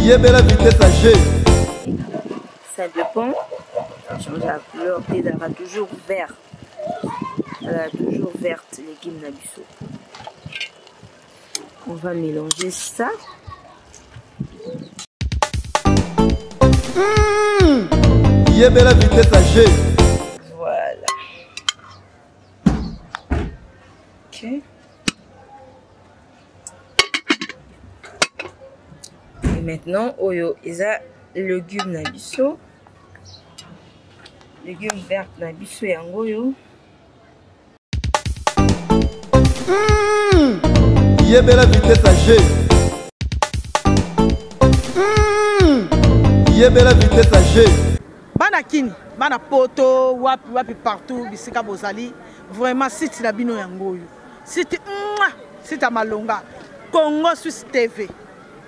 Yébela vitesse à G. Ça dépend. Change la couleur, elle sera toujours verte. Elle a toujours verte, les légumes nabiso. On va mélanger ça. Yébela vitesse à G. Voilà. Ok. Et maintenant, oyo, ils a légumes nabiso. Légumes verts nabiso yango yo. Yébela vitesse à G. Yébela vitesse à G. Bana kini, bana poto, wapi partout, bisika bozali. Vraiment, site na bino yango yo. Site malonga. Congo Suisse TV.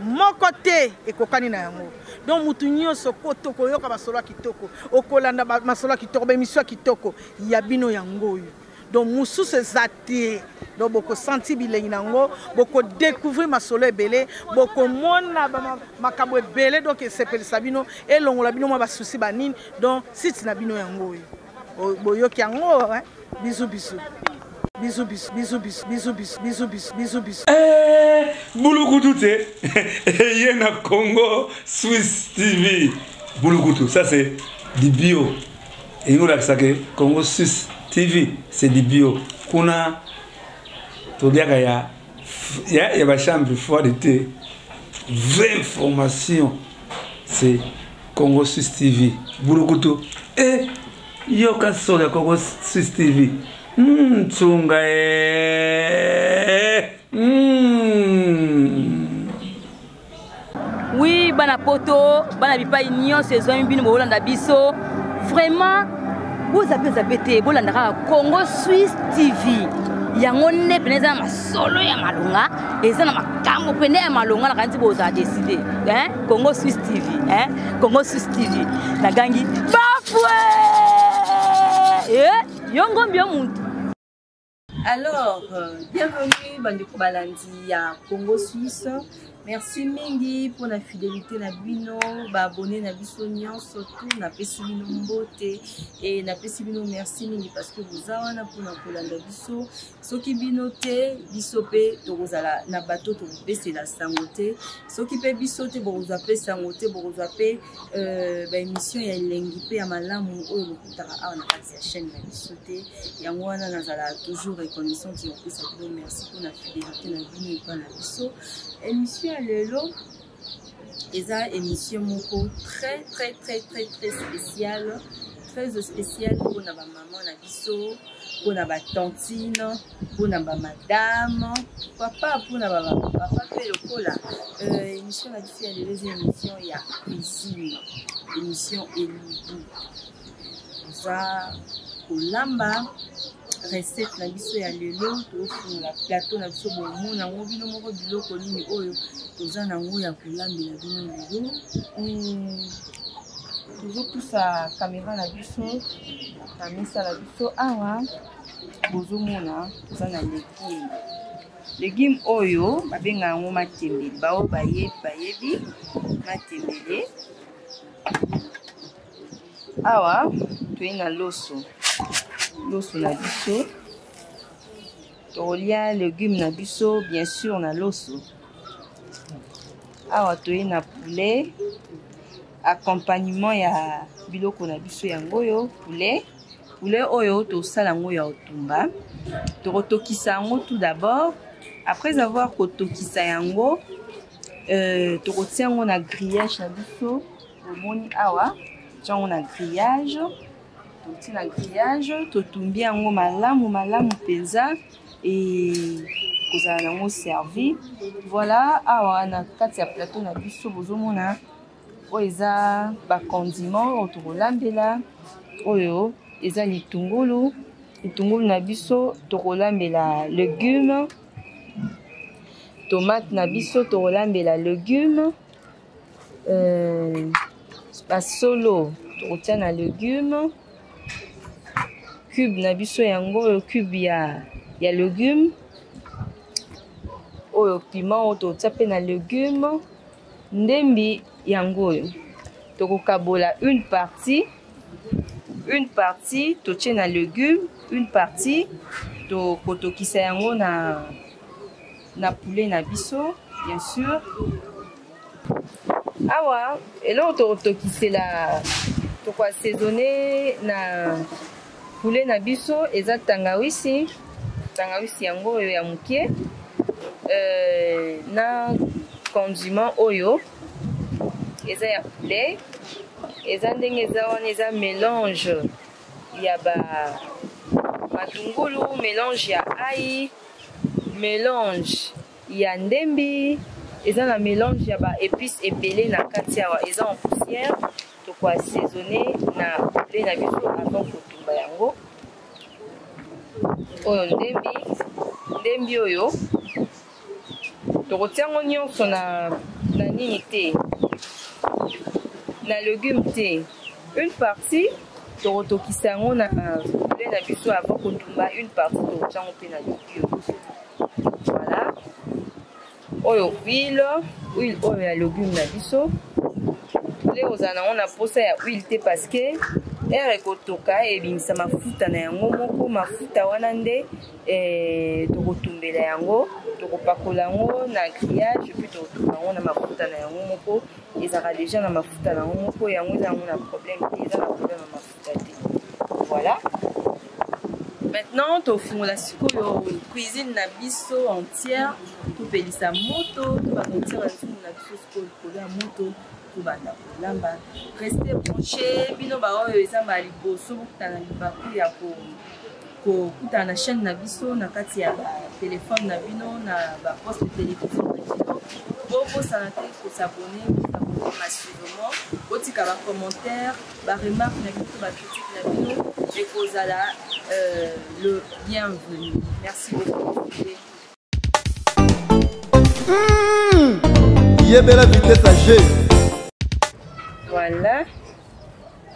Mon côté et kokani na yango. Donc mutu nyonso koto koyoka basolo kitoko. Okolanda basolo kitoko, émission kitoko. Ya bino yango yo. Donc musu se zati. Donc boko senti bilengi nango, boko découvrir masolo ebele, boko mona makabo ebele donc sepeli sabino et longola bino ma basusi banine. Donc site na bino yango yo. Boyoki yango hein. Bisous bisous. Bisous bisous bisous bisous bisous bisous bisous bisous bisous bisous. Bulukutu te. Yena Congo Suisse TV. Bulukutu, ça c'est du bio. Et nous là ça que Congo Suisse TV, c'est du bio. Kuna Todiaka ya ba chambre froide de thé. Vraie information. C'est Congo Suisse TV. Bulukutu. Et yoka soya Congo Suisse TV. Tsunga Oui, bana poto, bana bipa union saison bino bolanda biso. Vraiment, vous avez bolanda Congo Suisse TV. Yango ne peneza masolo ya malonga, eza na makambo pene ya malonga na kanti boza décider. Hein? Congo Suisse TV, hein? Congo Suisse TV. Na gangi bafwe. Yongo mbio muntu. Alors, bienvenue Bandeko Balandi à Congo Suisse. Merci mingi pour la fidélité na bino, ba abonné na biso surtout na pesi bino mbote et na pesi bino merci mingi parce que vous awana pour na kolanda biso. Soki bino te biso pe tokozala na bateau to pesi la sangote. Soki pe biso te boza pe sangote boza pe ba émission ya lengi pe ya malamu oyo lokutaka awa na kati ya chaîne na biso te. Yango wana nazala toujours reconnaissant et on peut merci pour la fidélité na bino et pas na biso. Émission Lelo, eza émission moko très spéciale, très spéciale pour na ba maman na biso, pour na ba tantine, pour na ba madame, papa pour na ba papa pe lokola. Émission na biso Lelo, émission ya cuisine, émission Elubu. Za kolamba recette na biso ya lelo tofunga plateau na biso bomo na ngo bino moko biloko nini oyo toza na ngo ya kolambela bino lelo tozopusa caméra na biso na misa na biso awa bozomona toza na légume oyo babenga yango matembele bao bayebi matembele awa toyi na loso na biso tolia légumes na biso bien sûr na loso awa toye na poulet accompagnement ya biloko na biso yango yo poulet oyo tosala yango ya otumba tokotokisa yango tout d'abord après avoir kotokisa yango tokotia yango na grillage na biso omoni awa tiango na grillage na grillage totumbi yango malamu penza et kozala nango servi. Voilà awa na kati ya plateau na biso bozomona oyo eza ba condiment oyo tokolambela oyo eza litungulu na biso tokolambela légume, tomate na biso tokolambela légume, basolo tokotia na légume, cube na biso yango cube ya légume oyo piment oyo totia pe na légume ndembi yango tokokabola une partie totie na légume, une partie tokotokisa yango na poulet na biso bien sûr. Awa eloko tokotokisela tokoassaisonner na poulet na biso eza tangawisi yango oyo ya mokie na condiment oyo eza ya poulet eza ndenge eza wana eza mélange ya matungulu, mélange ya ai, mélange ya ndembi, eza na mélange ya épices ebele na kati awa eza en poussière tokoassaisonner na poulet na biso avant kotumba yango oyo ndembi oyo tokotia yango nyonso na nini te na légume te, une partie tokotokisa yango na poulet na biso avant kotumba, une partie tokotia yango mpe na légume. Voilà oyo huile oyo ya légume na biso poulet ozala nango na posa ya huile te parce que ere kotoka ebimisa mafuta na yango moko, mafuta wana nde tokotumbela yango, tokopakola yango na grillage puis tokotumba yango na mafuta na yango moko, ezalaka déjà na mafuta na yango moko, yango eza yango na problème te, eza na problème na mafuta te. Voilà, maintenant tofungola sikoyo cuisine na biso entière, topelisa moto, tobakotia banzungu na biso sikoyo likolo ya moto tobanda kolamba. Restez branché bino baoyo eza maliboso bokutana libaku ya kokutana na chaîne na biso na kati ya telefone na bino na baposte télévision na bino bokosana te kosabone massivement, botika bacommentaire baremarque na bino bacritique na bino ekozala le bienvenu. Merci beaucoup. Yebela vitesse G. Voilà,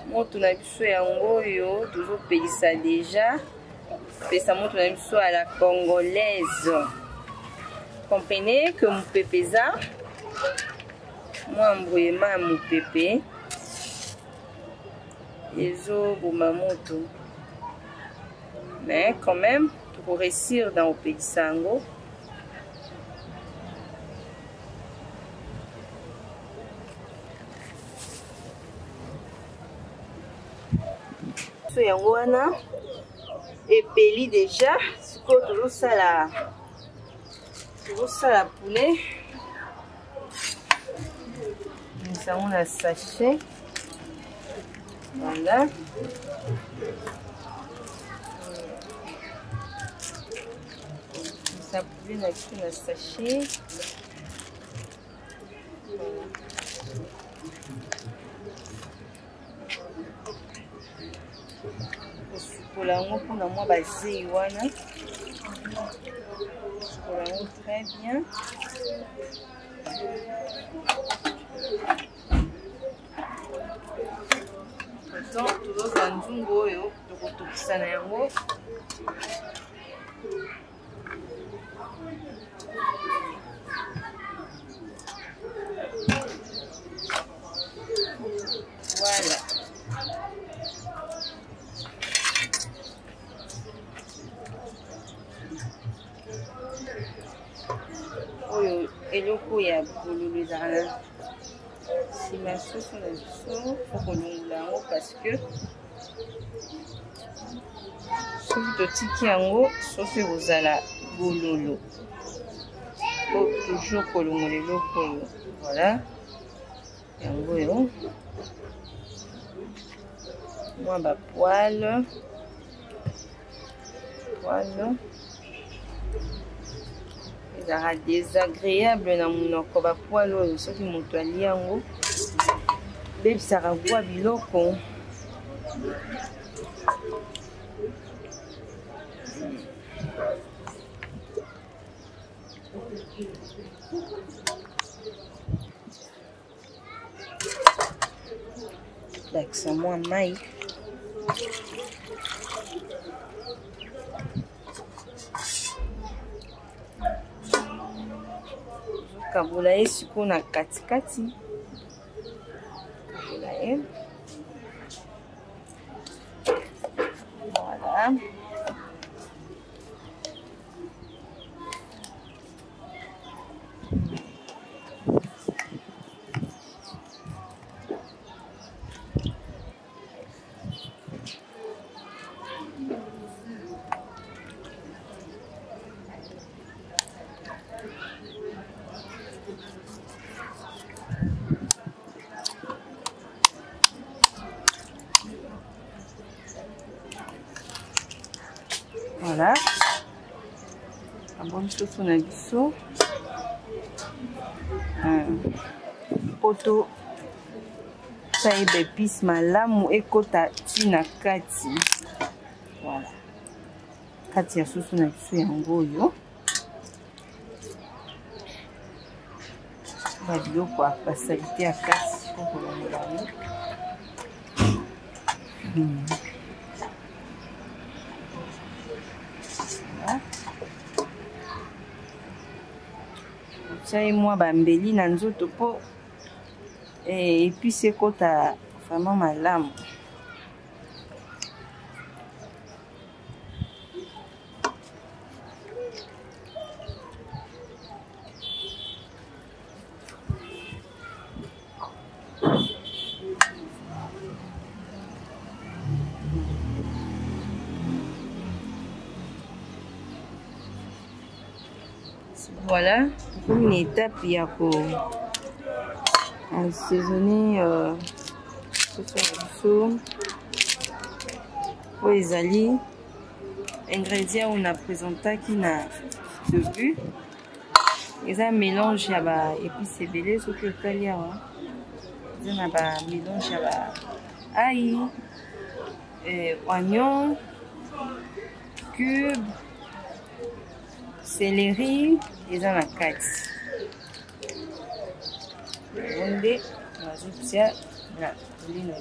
moto na biso yango oyo tozopelisa déjà pesa moto na biso à la congolaise. Comprenez que mopepe eza mwa mbuyema ya mopepe ezoboma moto, mais quand même tokoresir dans opelisa yango. Yango wana epeli déjà sikoyo tozosala poulet misango na sachet. Voilà, misa poulet na biso na sachet. Kosukola yango mpona mwa bazei wana, kosukola yango très bien. Maintenant tozozwa nzungu oyo tokotokisa na yango. Voilà, oyo eloko ya bololo ezala na nsima soso na biso fokolongola yango parce que soki totiki yango soso ekozala bololo, po toujours kolongola eloko oyo. Voilà, yango oyo mwa bapoile ezalaka désagréable na monoko bapoile oyo, soki moto ali yango bebisaka gwa biloko. Dakisa mwa mai kabola ye sikoyo na katikati. Kabola ye. Voilà. Voilà. Abon soso na biso. Poto saïbe épice malamu ekota tina kati. Voilà. Kati ya soso na biso yango oyo. Ba biloko ya basalite ya kati po kolongola. Chai moi bambeli na nzoto po épice ekota vraiment malamu. Voilà, comme une étape, il y a pour assaisonner pour les alliés. Ingrédients on a présenté qui n'a début. Ils ont un mélange à épices belé, ce que il y a. Ils ont un mélange à ail, oignon, cube, céleri. Ils ont la carte. On dit, on a la ligne.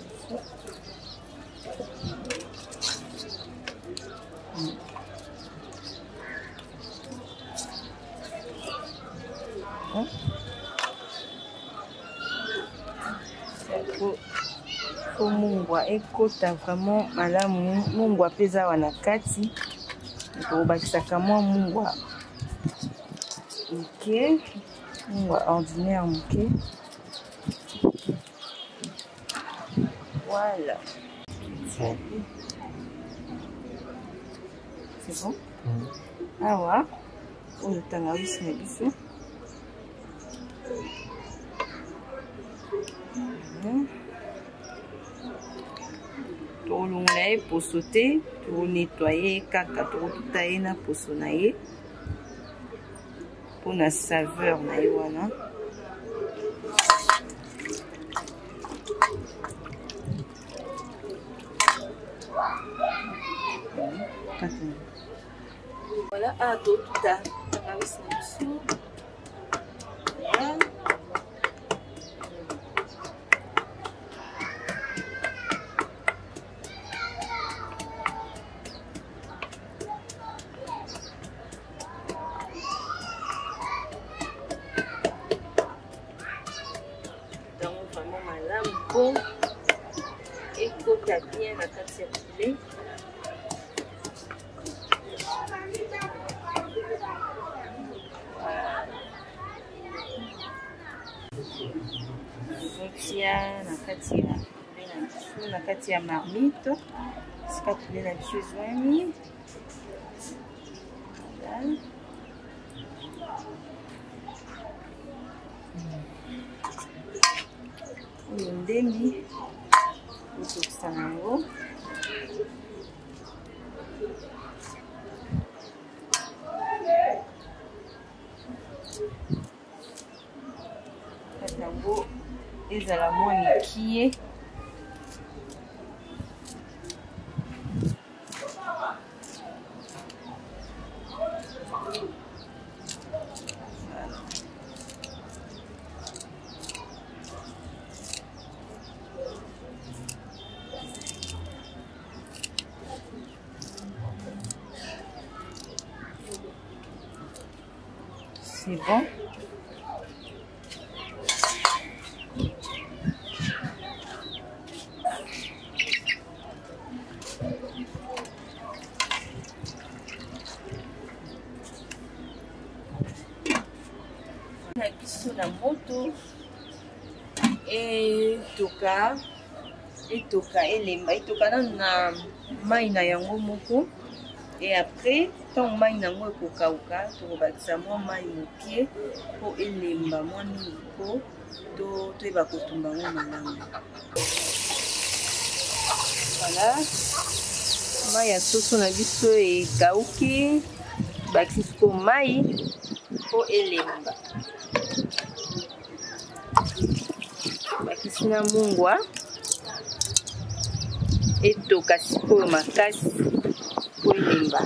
Pour mungwa ekota vraiment malamu mungwa peza wana kati pour bakisaka mwa mungwa. Ok, ordinaire, ok. Voilà. C'est bon? Ah ouais. On est en avance, mais bisous. Pour l'onglet, pour sauter, pour nettoyer, caca, pour tout tailler, pour sonner. Pour la saveur na iwana. Voilà, à tout à ekota bien na kati ya poulet. Ezotia na kati ya marmite sika poulet na biso ezwami. Oyo ndembi otokisa nango. Kati yango ezala mwa mikie. C'est bon. biso na moto etoka elemba etoka na mai na yango moko et après ntango mai nango ekokauka tokobakisa mwa mai mokie mpo elemba mwa mingi mpo toyeba kotumba ngo malamu. Voilà, mai ya soso na biso ekauki, bakisi siko mai mpo elemba. Bakisi na mungwa etoka sikoyo makasi mpo elemba.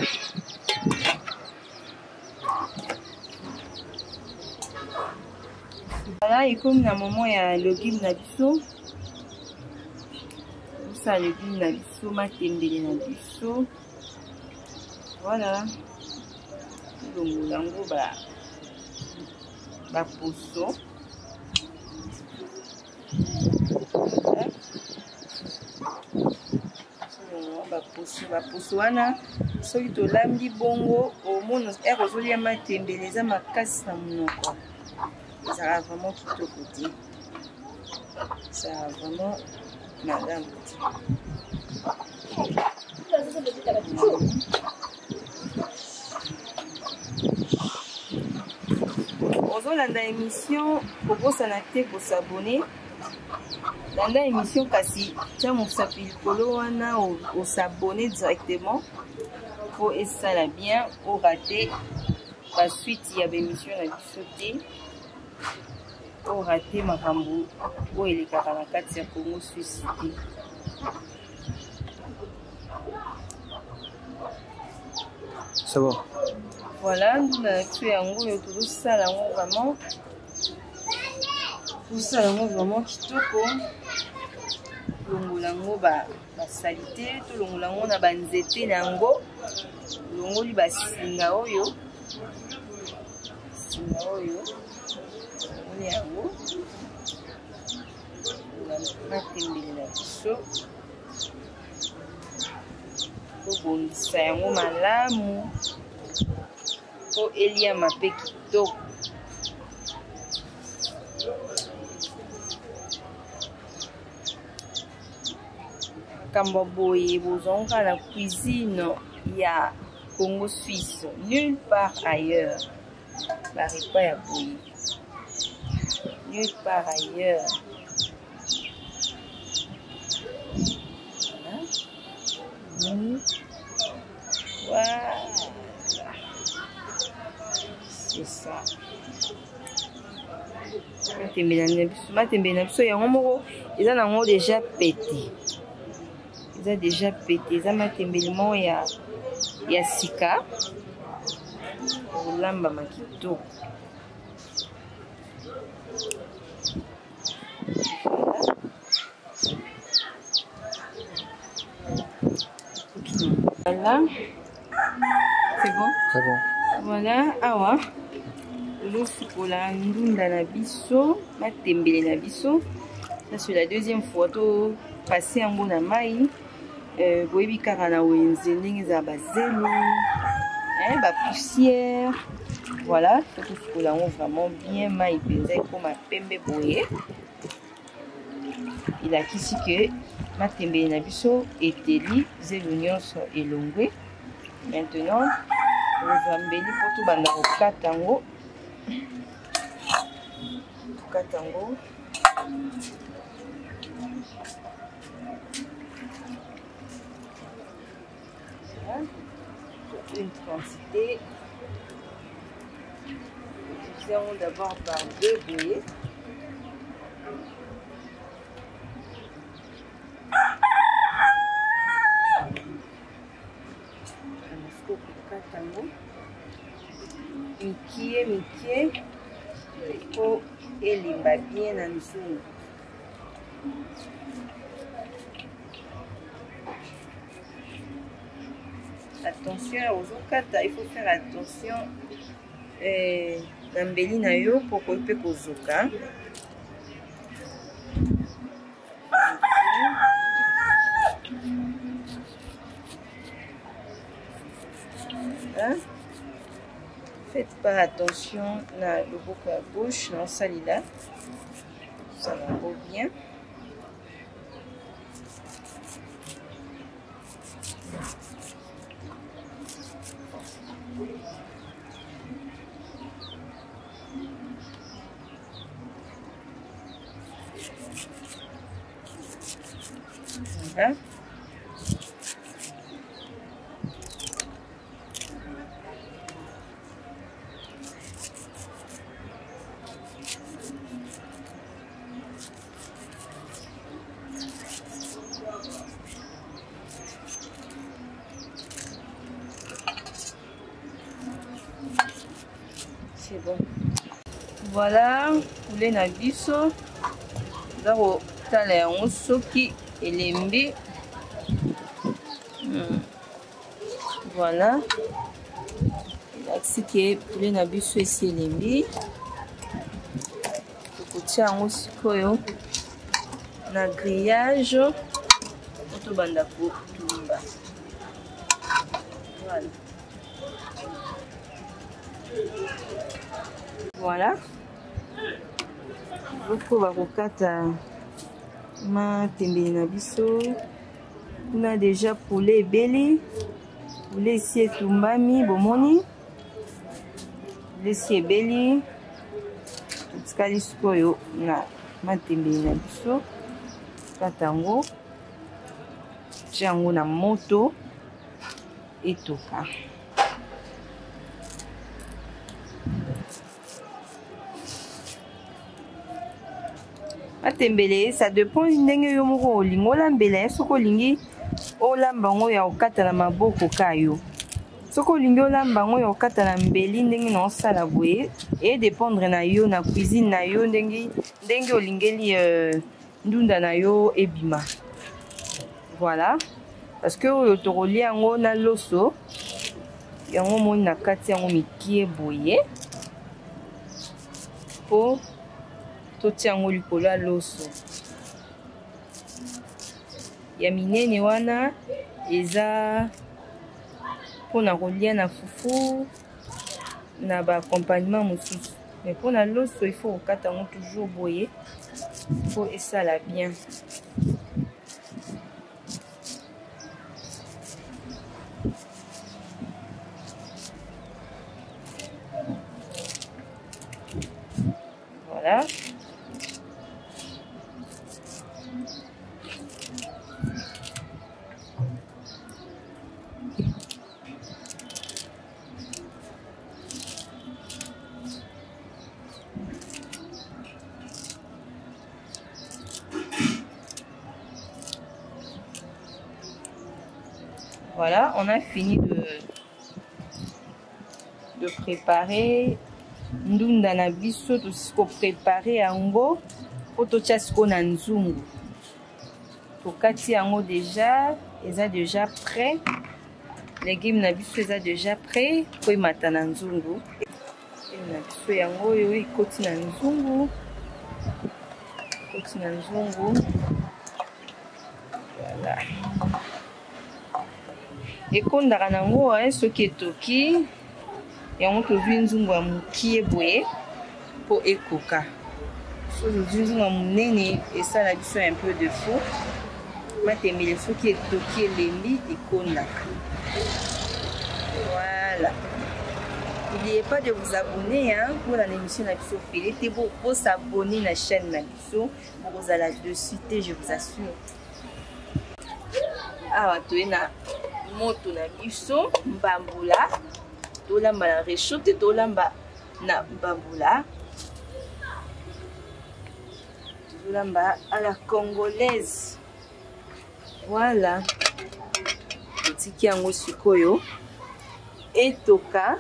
Voilà, ekomi na moment ya légume na biso. Ça légume na biso, matembele na biso. Voilà. Longola ngo ba poso. Baposo wana soki tolambi bongo omona ekozolia matembele eza makasi na monoko. Ça a vraiment kitoko te. Ça a vraiment madame. Ozolanda émission kokosana te kosabone. Landa émission kasi tia mosapi likolo wana osabone directement po esala bien o rater la suite ya bémission na biso te. O rater makambo o elekaka na kati ya Congo Suisse te. C'est bon. Voilà, nous avons yango yo tozosala yango vraiment. Tozosala yango vraiment kitoko. Longola yango basalite, tolongola yango na banzete na yango. Longoli basinga oyo. Singa oyo. Longoli yango. Matembele na biso. Tobongisa yango malamu po elia mape kitoko. Makambo boye bozonga na cuisine ya Congo Suisse, nulle part ailleurs. Baripa ya boye. Nulle part ailleurs. Voilà. C'est ça. Matembele na biso yango moko eza nango déjà pété. Eza déjà pété. Eza matembele moko ya sika. Olamba makitoko. Voilà. C'est bon? C'est bon. Voilà, awa. Tozosukola ndunda na biso, matembele na biso. Ça c'est la deuxième fois to passer yango na mai. Boyebi kaka na wenze ndenge za bazelo, ba poussière. Voilà, tozosukola yango vraiment bien mai penza ekoma pembe boye. Ilakisi ke matembele na biso eteli zelo nyonso elongwe. Maintenant ozambeli po tobanda kokata yango. Tokata yango. Une quantité. Divisons d'abord par 2 bouillées. Mikie po elimba bien na nzungu. Attention aux okata, il faut faire attention na mbeli na yo po ko pe kozoka. Faites pas attention na loboko à gauche, non salila. Ça va bien. Voilà. C'est bon. Voilà, poulet na biso. Zaro tala yango soki elembi. Voilà. L'axe qui est poulet na biso esi elembi. Tokotia yango sikoyo na grillage. Oto banda ko tumba. Voilà. Voilà. Boko bakokata matembele na biso. On a déjà poulet ebeli. Poulet esi etumbami bomoni. Poulet esi ebeli. Totikali sikoyo na matembele na biso. Kata yango. Tia yango na moto etoka. Matembele, ça dépend ndenge yo moko olingi olambela soko olingi olamba ngo ya okata na maboko kayo. Soko olingi olamba ngo ya okata na mbeli ndenge na osala boye et dépendre na yo na cuisine na yo ndenge olingeli ndunda na yo ebima. Voilà. Parce que oyo tokolia yango na loso yango moni na kati yango mikie boye po totia yango likolo ya loso ya minene wana eza mpona kolia na fufu na ba-accompagnement mosusu, mais mpona loso il faut kokata yango toujours boye po esala bien. Voilà. Voilà, on a fini de préparer ndunda na biso tosiko préparer yango po totia siko na nzungu. Tokati yango déjà, eza déjà prêt. Légumes na biso eza déjà prêt po emata na nzungu. Na biso yango oyo ikoti na nzungu. Ikoti na nzungu. Voilà. Ekondaka nango soki etoki yango tozwi nzungu ya mokie boye po ekoka. So tozwi nzungu ya monene esala biso un peu de faux. Matembele soki etoki elembi ekondaka. Voilà. N'oubliez pas de vous abonner pour l'émission na biso Félé. T'es beau pour s'abonner à la chaîne na biso. Vous allez de suite, je vous assure. Ah, tu es na moto na biso mbambula. Tolamba na réchauffe, tolamba na mbambula. Tolamba à la congolaise. Voilà. Tiki yango sikoyo. Etoka.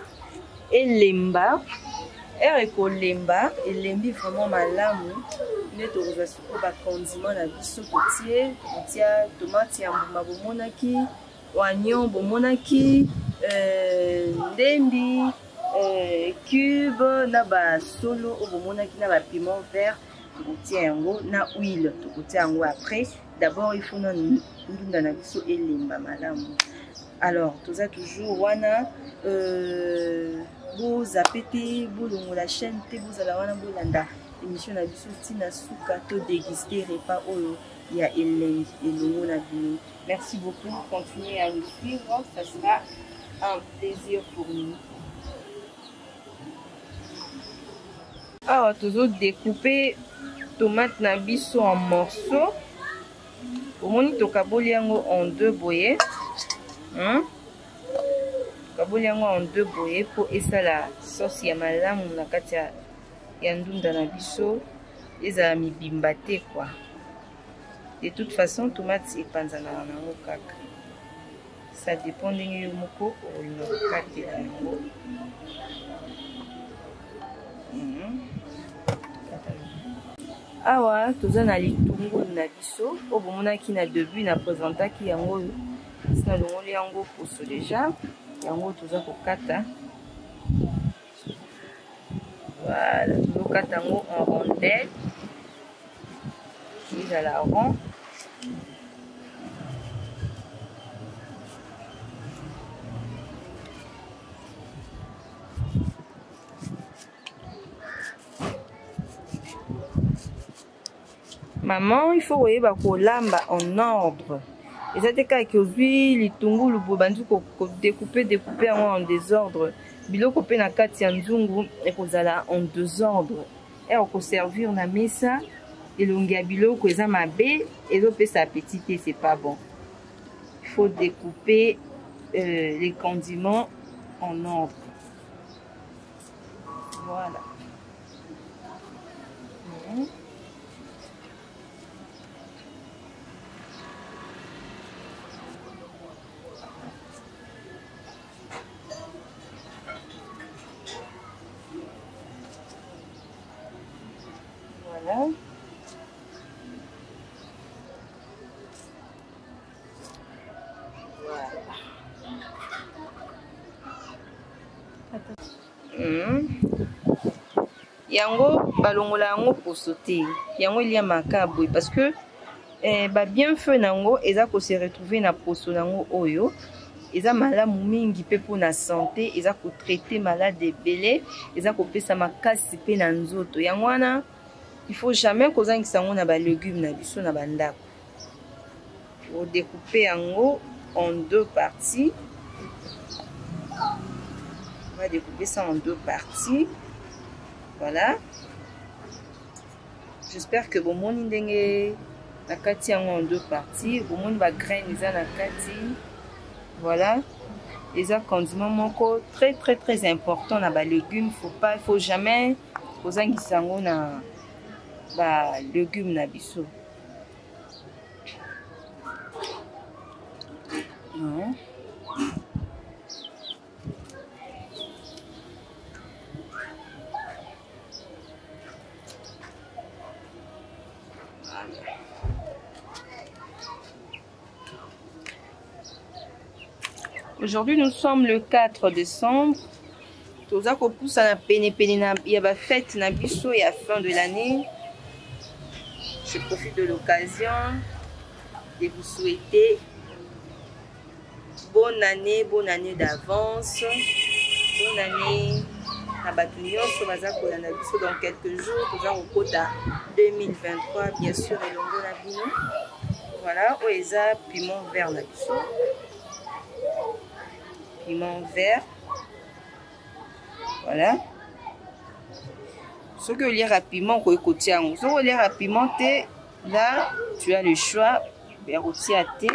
Elemba. Ekolemba. Elembi vraiment malamu. Ne tokoza siko ba condiment na biso kotie. Kotia tomate ya mbuma bomonaki. Oignon bomonaki. Ndembi. Cube. Na ba solo bomonaki na ba piment vert. Tokotia yango na huile. Tokotia yango après. D'abord il faut na ndunda na biso elemba malamu. Alors, tout ça toujours wana vous appétez, vous longo la chaîne, vous allez avoir un bolanda. Émission na biso tina suka to déguster repas oyo ya elengi elongo na bino. Merci beaucoup, continuez à nous suivre, ça sera un plaisir pour nous. Alors, toujours découper tomate na biso en morceaux. Au moins, to kaboli yango en 2 boyés. Kaboli yango en 2 boyés pour esa la sauce ya malamu na kati ya ndunda na biso. Eza mi bimbate quoi. De toute façon, tomate epanzana nango kaka. Ça dépend de moko ou no kati la nango. Awa toza na litungulu na biso o bomonaki na début na présentaki yango sina longoli yango poso déjà yango toza kokata voilà tozokata yango en rondelle ezala rond maman, il faut koyeba kolamba en ordre. Et ça te ka que vi litungulu bobandu ko découper en désordre. Biloko pe na kati ya nzungu ekozala en désordre. Et on peut servir na mesa elongi ya biloko eza mabe ezopesa appétit et c'est pas bon. Il faut découper les condiments en ordre. Voilà. Voilà. Yango balongola yango pour sauter. Yango il y a macabre parce que bien feu nango eza ko se retrouver na poso nango oyo. Eza malamu mingi pe pour na santé, eza ko traiter malade ebele, eza ko pesa makasi pe na nzoto. Yango wana il faut jamais kozangisa yango na ba légumes na biso na bandako. Pour découper yango en 2 parties. On va découper ça en 2 parties. Voilà. J'espère que bon moni ndenge na kati yango en 2 parties. Bon moni ba graine eza na kati. Voilà. Les condiments moko très important na ba légumes. Il faut jamais kozangisa yango na ba légumes na biso. Non. Aujourd'hui, nous sommes le 4 décembre. Toza ko poussa na pene na ya ba fête na biso et à fin de l'année. Je profite de l'occasion de vous souhaiter bonne année d'avance. Bonne année à Batunio, dans quelques jours. Nous allons au quota 2023, bien sûr, et l'ongo na bino. Voilà, oeza piment vert na biso. Piment vert. Voilà. Ce que lire rapidement, ce que lire rapidement, là, tu as le choix. Vers aussi à thé.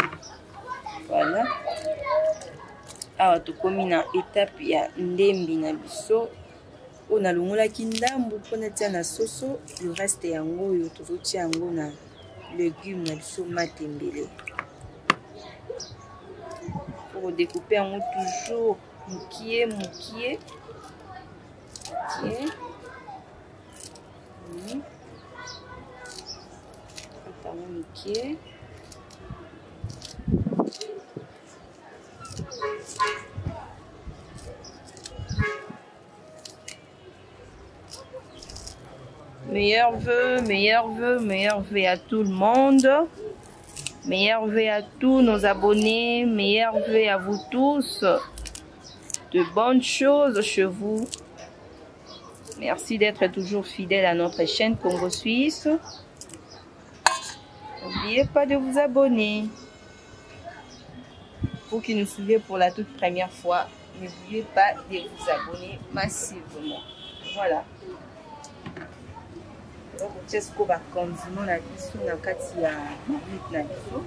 Voilà. Alors, tu as une étape, il y a ndembi na biso. On a longola kindambu pour na na soso. Le reste est en haut. Il y a na légumes na biso matembele. Pour découper en haut toujours moukié. Meilleurs vœux à tout le monde. Meilleurs vœux à tous nos abonnés. Meilleurs vœux à vous tous. de bonnes choses chez vous. Merci d'être toujours fidèle à notre chaîne Congo Suisse. N'oubliez pas de vous abonner. Pour qui nous suivez pour la toute première fois, n'oubliez pas de vous abonner massivement. Voilà. Donc, je vais condiment la biso na kati ya marmite na biso.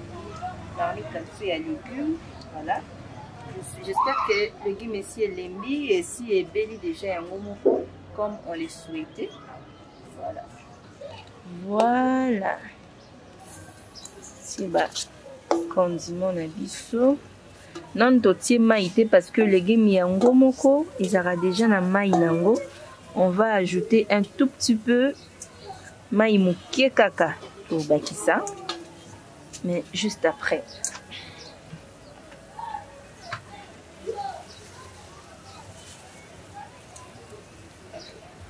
Marmite na biso ya légumes. Voilà. J'espère que le légume ici est lembi et si est belli déjà un moko comme on le souhaitait. Voilà. Voilà. C'est bas. Condiment na biso. Non totie maïté parce que le légume yango moko ils aura déjà na maï nango. On va ajouter un tout petit peu maï mukie kaka pour bakisa. Mais juste après.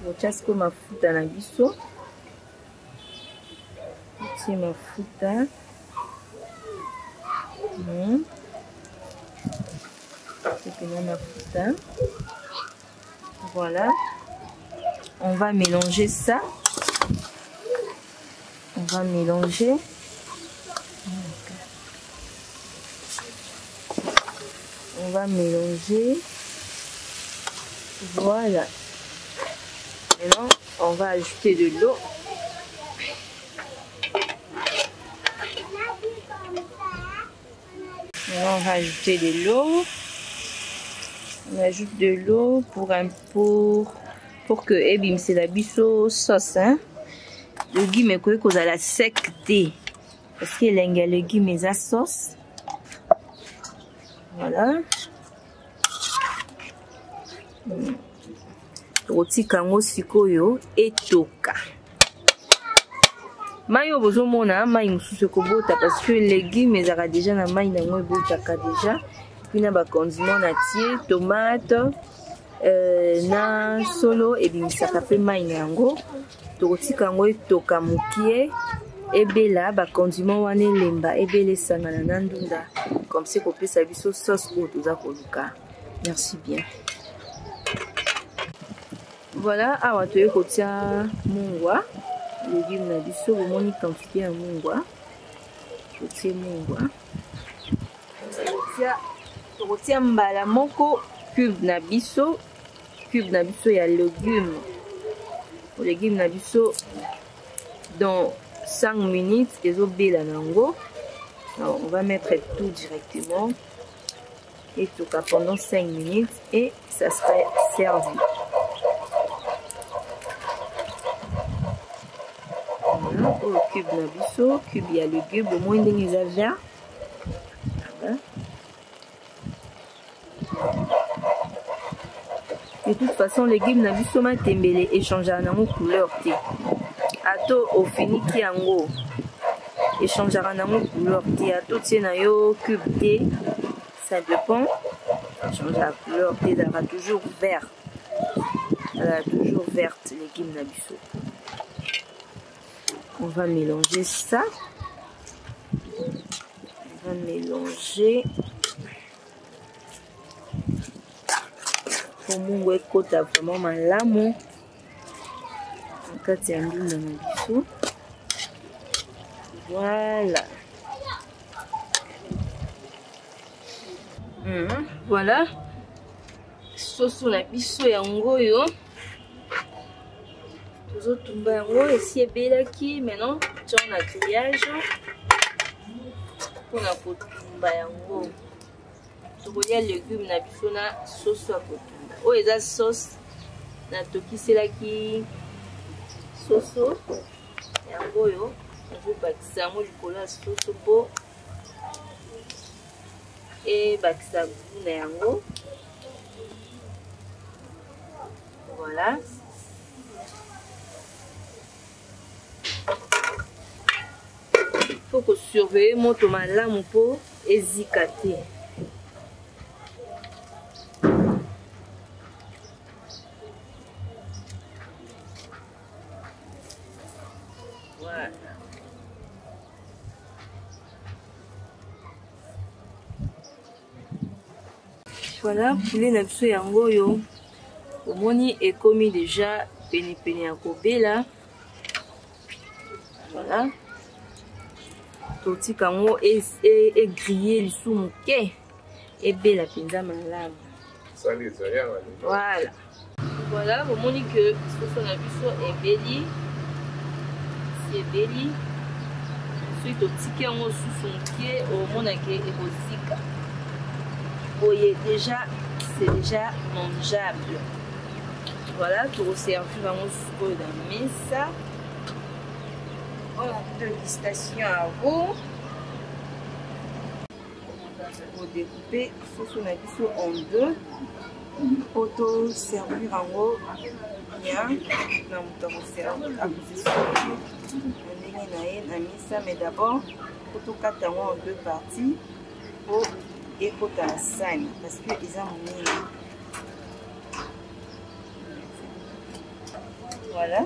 Bochasko mafuta na biso. Totie mafuta. Voilà, on va mélanger ça. On va mélanger. On va mélanger. Voilà. Maintenant, on va ajouter de l'eau. Maintenant, on va ajouter de l'eau. On ajoute de l'eau pour que ebim c'est la biso sauce hein. Le légume est que la sec thé parce que le légume est à sauce. Voilà. Roti kango sikoyo etoka. Mayo bozo mona mai mususu kobota parce que légumes ils aura déjà na mai na ngwe botaka déjà. Puis na ba condiment na tie tomate na solo et bien ça fait mai nango tokotika yango etoka mukie ebela ba condiment wana lemba ebele sangana na ndunda comme c'est ko pesa biso sauce oyo toza koluka. Merci bien. Voilà, awa toye kotia mungwa légume na biso bomoni quantité ya mungwa totie mungwa tokotia mbala moko cube na biso ya légume. Le légume na biso dans 5 minutes ezobela nango. On va mettre tout directement et tout cas pendant 5 minutes et ça sera servi. Voilà, pour le cube na biso, cube ya légume au moins ndenge eza vert. Voilà. De toute façon, les légumes na biso matembele échangera nango couleur té. Ato au fini ki yango échangera nango couleur té. Ato tie na yo cube té, ça dépend. Échangera la couleur té, ça sera toujours vert. Voilà, toujours verte les légumes na biso. On va mélanger ça. On va mélanger. Mungu ekota vraiment malamu nakati ya ndunda na biso. Voilà. Voilà. Soso na biso yango yo. Tozotumba yango esi ebelaki. Maintenant, on a grillage. Pour na kotumba yango. Tokolia légumes na biso na soso ya kotumba. Oh, eza sauce na tokiselaki soso yango yo ezobakisa yango likolo ya soso mpo ebakisa goût na yango. Voilà. Faut surveiller moto malamu mpo ezika te. Voilà, poulet na biso yango yo. Omoni ekomi déjà pene ya kobela. Voilà. Totika yango et grillé lisu moke. Et bela penza malamu. Voilà. Voilà, omoni que soso na biso ebeli. Si ebeli. Ensuite totika yango susu moke omonake ekozika. Voyez déjà, c'est déjà mangeable. Voilà, pour servir vraiment sur la mesa. On a dégustation à vous. Pour découper ce nabiso en deux. Pour tout servir en haut. Bien. On va servir à vous. Mais d'abord, pour tout quatre en deux parties. Pour et pour ta sani parce que ils ont mis. Voilà.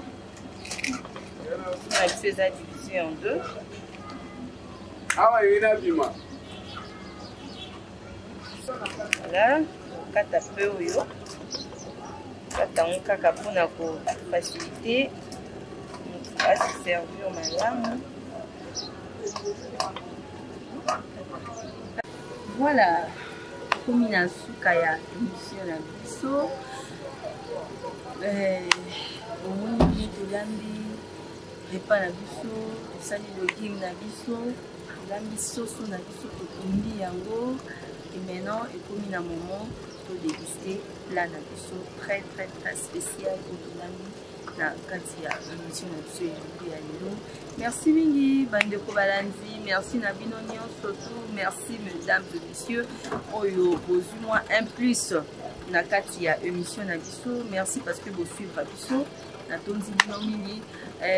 On a fait ça divisé en deux. Voilà. Kata peu yo. Kata on kaka pour na ko faciliter. On va se servir malamu. Voilà, comme il a soukaya émission la biso, au moins de lambi, repas la biso, sali logim la biso, lambi soso la biso tokumbi yango, et maintenant et comme il a un moment pour déguster plat la biso très spécial pour lambi. Na kati ya émission na biso ya lelo. Merci mingi bandeko balanzi, merci na bino nyonso tout, merci mesdames et messieurs oyo bozwi moi un plus na kati ya émission na biso. Merci parce que vous suivez biso na tondi bino mingi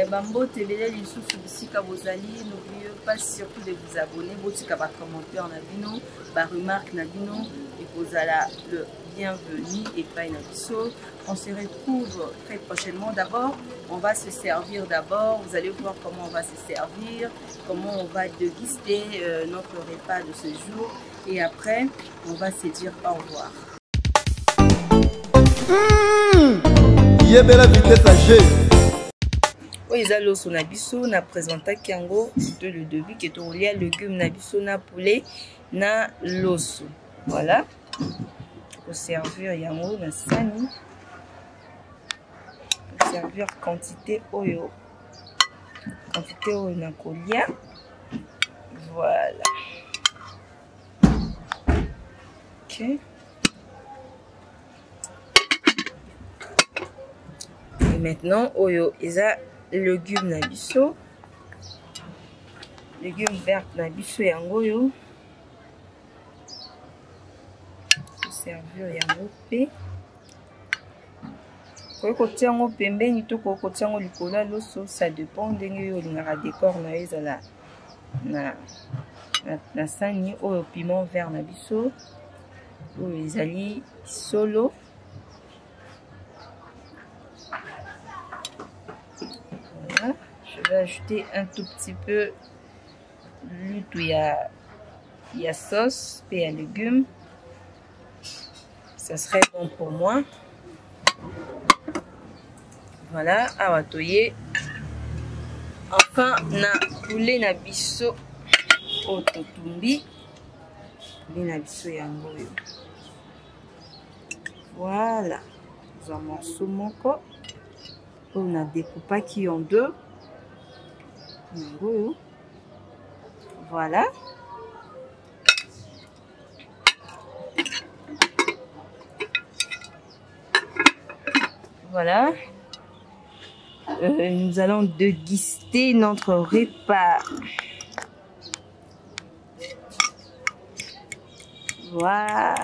bambo tebele lisusu bisika bozali. N'oubliez pas surtout de vous abonner, botika ba commentaire na bino, ba remarque na bino et bozala le bienvenue et pas une biso. On se retrouve très prochainement. D'abord, on va se servir d'abord. Vous allez voir comment on va se servir, comment on va déguster notre repas de ce jour. Et après, on va se dire au revoir. Yebela vitesse âgée. Oui, ils ont na biso na présenté Kiango de le début qui est au lait légumes na biso na poulet na l'osso. Voilà. Pour servir yango na sani. Servir quantité oyo na kolia. Voilà. Ok. Et maintenant oyo eza légumes na biso. Légumes verts na biso yango yo. Servir yango pe. Côté yango pembeni to côté yango likolo loso, ça dépend ndenge yo lingaka décor na ezala na sani oyo piment vert na biso oyo ezali solo. Voilà, je vais ajouter un tout petit peu l'huile, il y a sauce et il y a légumes. Ça serait bon pour moi. Voilà, awatoye. Enfin, na poulet na biso ototumbi. Poulet na biso yango yo. Voilà. Nous avons un morceau moko. On a découpé qui en deux. Yango yo. Voilà. Voilà. Nous allons déguster notre repas. Voilà.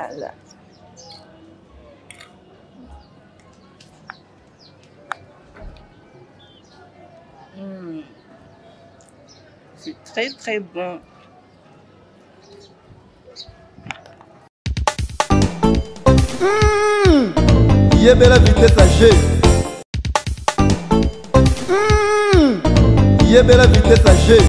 C'est très bon. Yebela vitesse âgée. Yebela vitesse âgée.